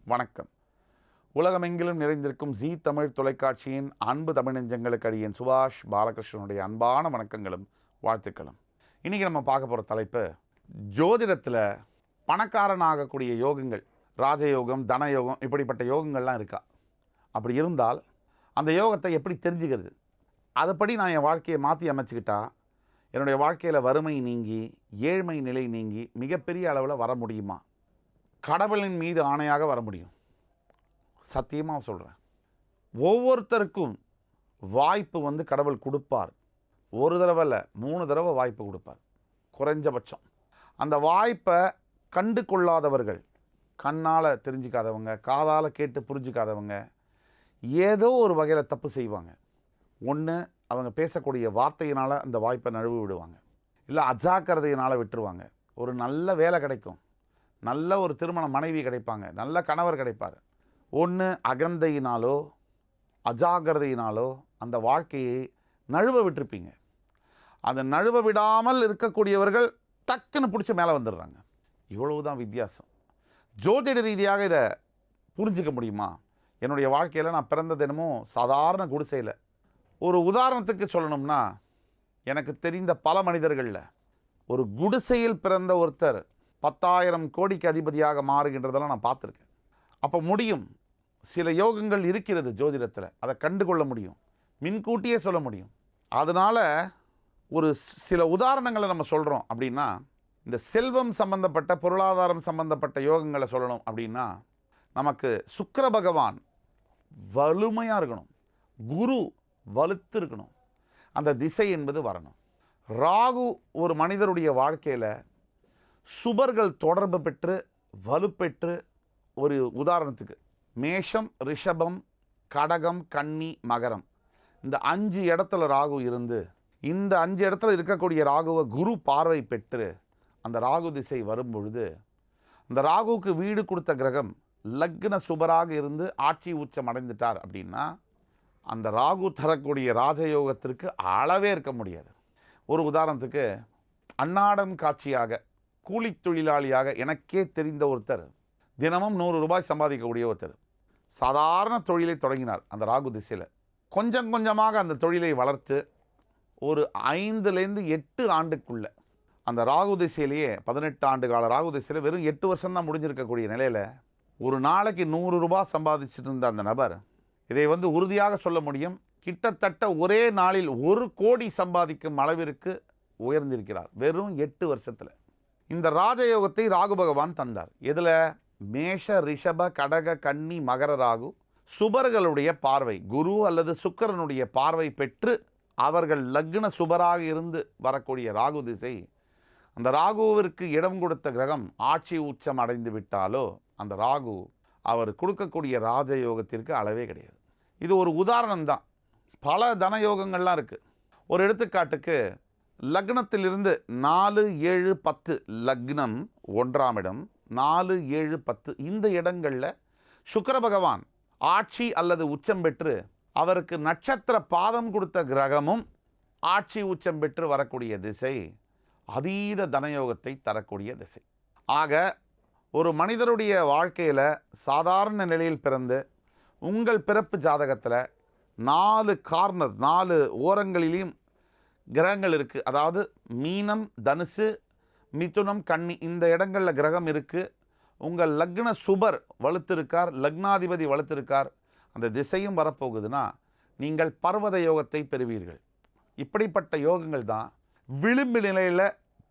வணக்கம். உலகமெங்கிலும் நிறைந்திருக்கும் ஜீ தமிழ் தொலைக்காட்சியின் அன்பு தமிழ் நெஞ்சங்களுக்கு அடியேன் சுபாஷ் பாலகிருஷ்ணனுடைய அன்பான வணக்கங்களும் வாழ்த்துக்களும். இன்றைக்கி நம்ம பார்க்க போகிற தலைப்பு, ஜோதிடத்தில் பணக்காரனாகக்கூடிய யோகங்கள், ராஜயோகம், தனயோகம், இப்படிப்பட்ட யோகங்கள்லாம் இருக்கா? அப்படி இருந்தால் அந்த யோகத்தை எப்படி தெரிஞ்சுக்கிறது? அதுபடி நான் என் வாழ்க்கையை மாற்றி அமைச்சுக்கிட்டா என்னுடைய வாழ்க்கையில் வறுமை நீங்கி, ஏழ்மை நிலை நீங்கி மிகப்பெரிய அளவில் வர முடியுமா? கடவுளின் மீது ஆணையாக வர முடியும். சத்தியமாக சொல்கிறேன். ஒவ்வொருத்தருக்கும் வாய்ப்பு கடவுள் கொடுப்பார். ஒரு தடவை இல்லை, 3 தடவை வாய்ப்பு கொடுப்பார் குறைஞ்சபட்சம். அந்த வாய்ப்பை கண்டு கொள்ளாதவர்கள், கண்ணால் தெரிஞ்சிக்காதவங்க, காதால் கேட்டு புரிஞ்சிக்காதவங்க ஏதோ ஒரு வகையில் தப்பு செய்வாங்க. ஒன்று, அவங்க பேசக்கூடிய வார்த்தையினால் அந்த வாய்ப்பை நழுவு விடுவாங்க. இல்லை அஜாக்கிரதையினால் விட்டுருவாங்க. ஒரு நல்ல வேலை கிடைக்கும், நல்ல ஒரு திருமண மனைவி கிடைப்பாங்க, நல்ல கணவர் கிடைப்பார். ஒன்று அகந்தையினாலோ அஜாக்கிரதையினாலோ அந்த வாழ்க்கையை நழுவ விட்டுருப்பீங்க. அந்த நழுவ விடாமல் இருக்கக்கூடியவர்கள் டக்குன்னு பிடிச்சி மேலே வந்துடுறாங்க. இவ்வளவுதான் வித்தியாசம். ஜோதிட ரீதியாக இதை புரிஞ்சிக்க முடியுமா? என்னுடைய வாழ்க்கையில் நான் பிறந்த தினமும் சாதாரண குடிசையில். ஒரு உதாரணத்துக்கு சொல்லணும்னா, எனக்கு தெரிந்த பல மனிதர்களில் ஒரு குடிசையில் பிறந்த ஒருத்தர் 10,000 கோடிக்கு அதிபதியாக மாறுகின்றதெல்லாம் நான் பார்த்துருக்கேன். அப்போ முடியும். சில யோகங்கள் இருக்கிறது ஜோதிடத்தில், அதை கண்டுகொள்ள முடியும், முன்கூட்டியே சொல்ல முடியும். அதனால் ஒரு சில உதாரணங்களை நம்ம சொல்கிறோம் அப்படின்னா, இந்த செல்வம் சம்பந்தப்பட்ட, பொருளாதாரம் சம்பந்தப்பட்ட யோகங்களை சொல்லணும் அப்படின்னா, நமக்கு சுக்கிர பகவான் வலுமையாக இருக்கணும், குரு வலுத்து இருக்கணும், அந்த திசை என்பது வரணும். ராகு ஒரு மனிதருடைய வாழ்க்கையில் சுபர்கள் தொடர்பு பெற்று வலுப்பெற்று, ஒரு உதாரணத்துக்கு மேஷம், ரிஷபம், கடகம், கன்னி, மகரம், இந்த 5 இடத்துல ராகு இருந்து, இந்த 5 இடத்துல இருக்கக்கூடிய ராகுவை குரு பார்வை பெற்று அந்த ராகு திசை வரும் பொழுது, அந்த ராகுவுக்கு வீடு கொடுத்த கிரகம் லக்ன சுபராக இருந்து ஆட்சி உச்சம் அடைந்துட்டார் அப்படின்னா, அந்த ராகு தரக்கூடிய ராஜயோகத்திற்கு அளவே இருக்க முடியாது. ஒரு உதாரணத்துக்கு, அன்னாடம் காட்சியாக கூலி தொழிலாளியாக எனக்கே தெரிந்த ஒருத்தர், தினமும் 100 ரூபாய் சம்பாதிக்கக்கூடிய ஒருத்தர், சாதாரண தொழிலை தொடங்கினார் அந்த ராகு திசையில். கொஞ்சம் கொஞ்சமாக அந்த தொழிலை வளர்த்து ஒரு 5லேருந்து 8 ஆண்டுக்குள்ளே அந்த ராகு திசையிலேயே, 18 ஆண்டு கால ராகு திசையில் வெறும் 8 வருஷம்தான் முடிஞ்சிருக்கக்கூடிய நிலையில் ஒரு நாளைக்கு 100 ரூபாய் சம்பாதிச்சுட்டு இருந்த அந்த நபர், இதை உறுதியாக சொல்ல முடியும், கிட்டத்தட்ட ஒரே நாளில் 1 கோடி சம்பாதிக்கும் அளவிற்கு உயர்ந்திருக்கிறார் வெறும் 8 வருஷத்தில். இந்த ராஜயோகத்தை ராகு பகவான் தந்தார். இதில் மேஷ, ரிஷப, கடக, கன்னி, மகர ராகு சுபர்களுடைய பார்வை, குரு அல்லது சுக்கிரனுடைய பார்வை பெற்று அவர்கள் லக்ன சுபராக இருந்து வரக்கூடிய ராகு திசை, அந்த ராகுவிற்கு இடம் கொடுத்த கிரகம் ஆட்சி உச்சம் அடைந்து விட்டாலோ அந்த ராகு அவர் கொடுக்கக்கூடிய ராஜயோகத்திற்கு அளவே கிடையாது. இது ஒரு உதாரணம்தான். பல தனயோகங்கள்லாம் இருக்குது. ஒரு எடுத்துக்காட்டுக்கு, லக்னத்திலிருந்து 4, 7, 10, லக்னம் 1ஆம் இடம், 4, 7, 10 இந்த இடங்களில் சுக்கிர பகவான் ஆட்சி அல்லது உச்சம் பெற்று அவருக்கு நட்சத்திர பாதம் கொடுத்த கிரகமும் ஆட்சி உச்சம் பெற்று வரக்கூடிய திசை அதீத தனயோகத்தை தரக்கூடிய திசை. ஆக ஒரு மனிதருடைய வாழ்க்கையில் சாதாரண நிலையில் பிறந்து உங்கள் பிறப்பு ஜாதகத்தில் 4 கார்னர், 4 ஓரங்களிலையும் கிரகங்கள் இருக்குது. அதாவது மீனம், தனுசு, மிதுனம், கன்னி இந்த இடங்களில் கிரகம் இருக்குது. உங்கள் லக்ன சுபர் வலுத்திருக்கார், லக்னாதிபதி வலுத்திருக்கார், அந்த திசையும் வரப்போகுதுன்னா நீங்கள் பர்வத யோகத்தை பெறுவீர்கள். இப்படிப்பட்ட யோகங்கள் தான் விளிம்பு நிலையில்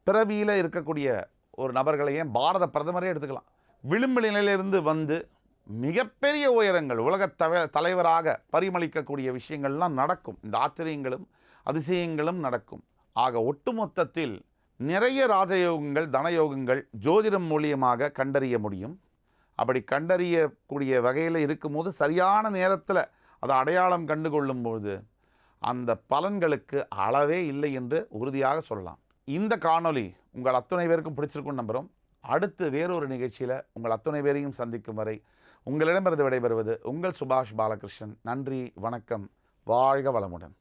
பிறவியில் இருக்கக்கூடிய ஒரு நபர்களையும் பாரத பிரதமரே எடுத்துக்கலாம். விளிம்பு நிலையிலிருந்து வந்து மிகப்பெரிய உயரங்கள், உலக தலைவராக பரிமளிக்கக்கூடிய விஷயங்கள்லாம் நடக்கும். இந்த ஆச்சரியங்களும் அதிசயங்களும் நடக்கும். ஆக ஒட்டுமொத்தத்தில் நிறைய ராஜயோகங்கள், தனயோகங்கள் ஜோதிடம் மூலியமாக கண்டறிய முடியும். அப்படி கண்டறியக்கூடிய வகையில் இருக்கும்போது, சரியான நேரத்தில் அதை அடையாளம் கண்டுகொள்ளும்போது அந்த பலன்களுக்கு அளவே இல்லை என்று உறுதியாக சொல்லலாம். இந்த காணொளி உங்கள் அத்துணை பேருக்கும் பிடிச்சிருக்குன்னு நம்புகிறோம். அடுத்து வேறொரு நிகழ்ச்சியில் உங்கள் அத்துணை பேரையும் சந்திக்கும் வரை உங்களிடமிருந்து விடைபெறுவது உங்கள் சுபாஷ் பாலகிருஷ்ணன். நன்றி, வணக்கம், வாழ்க வளமுடன்.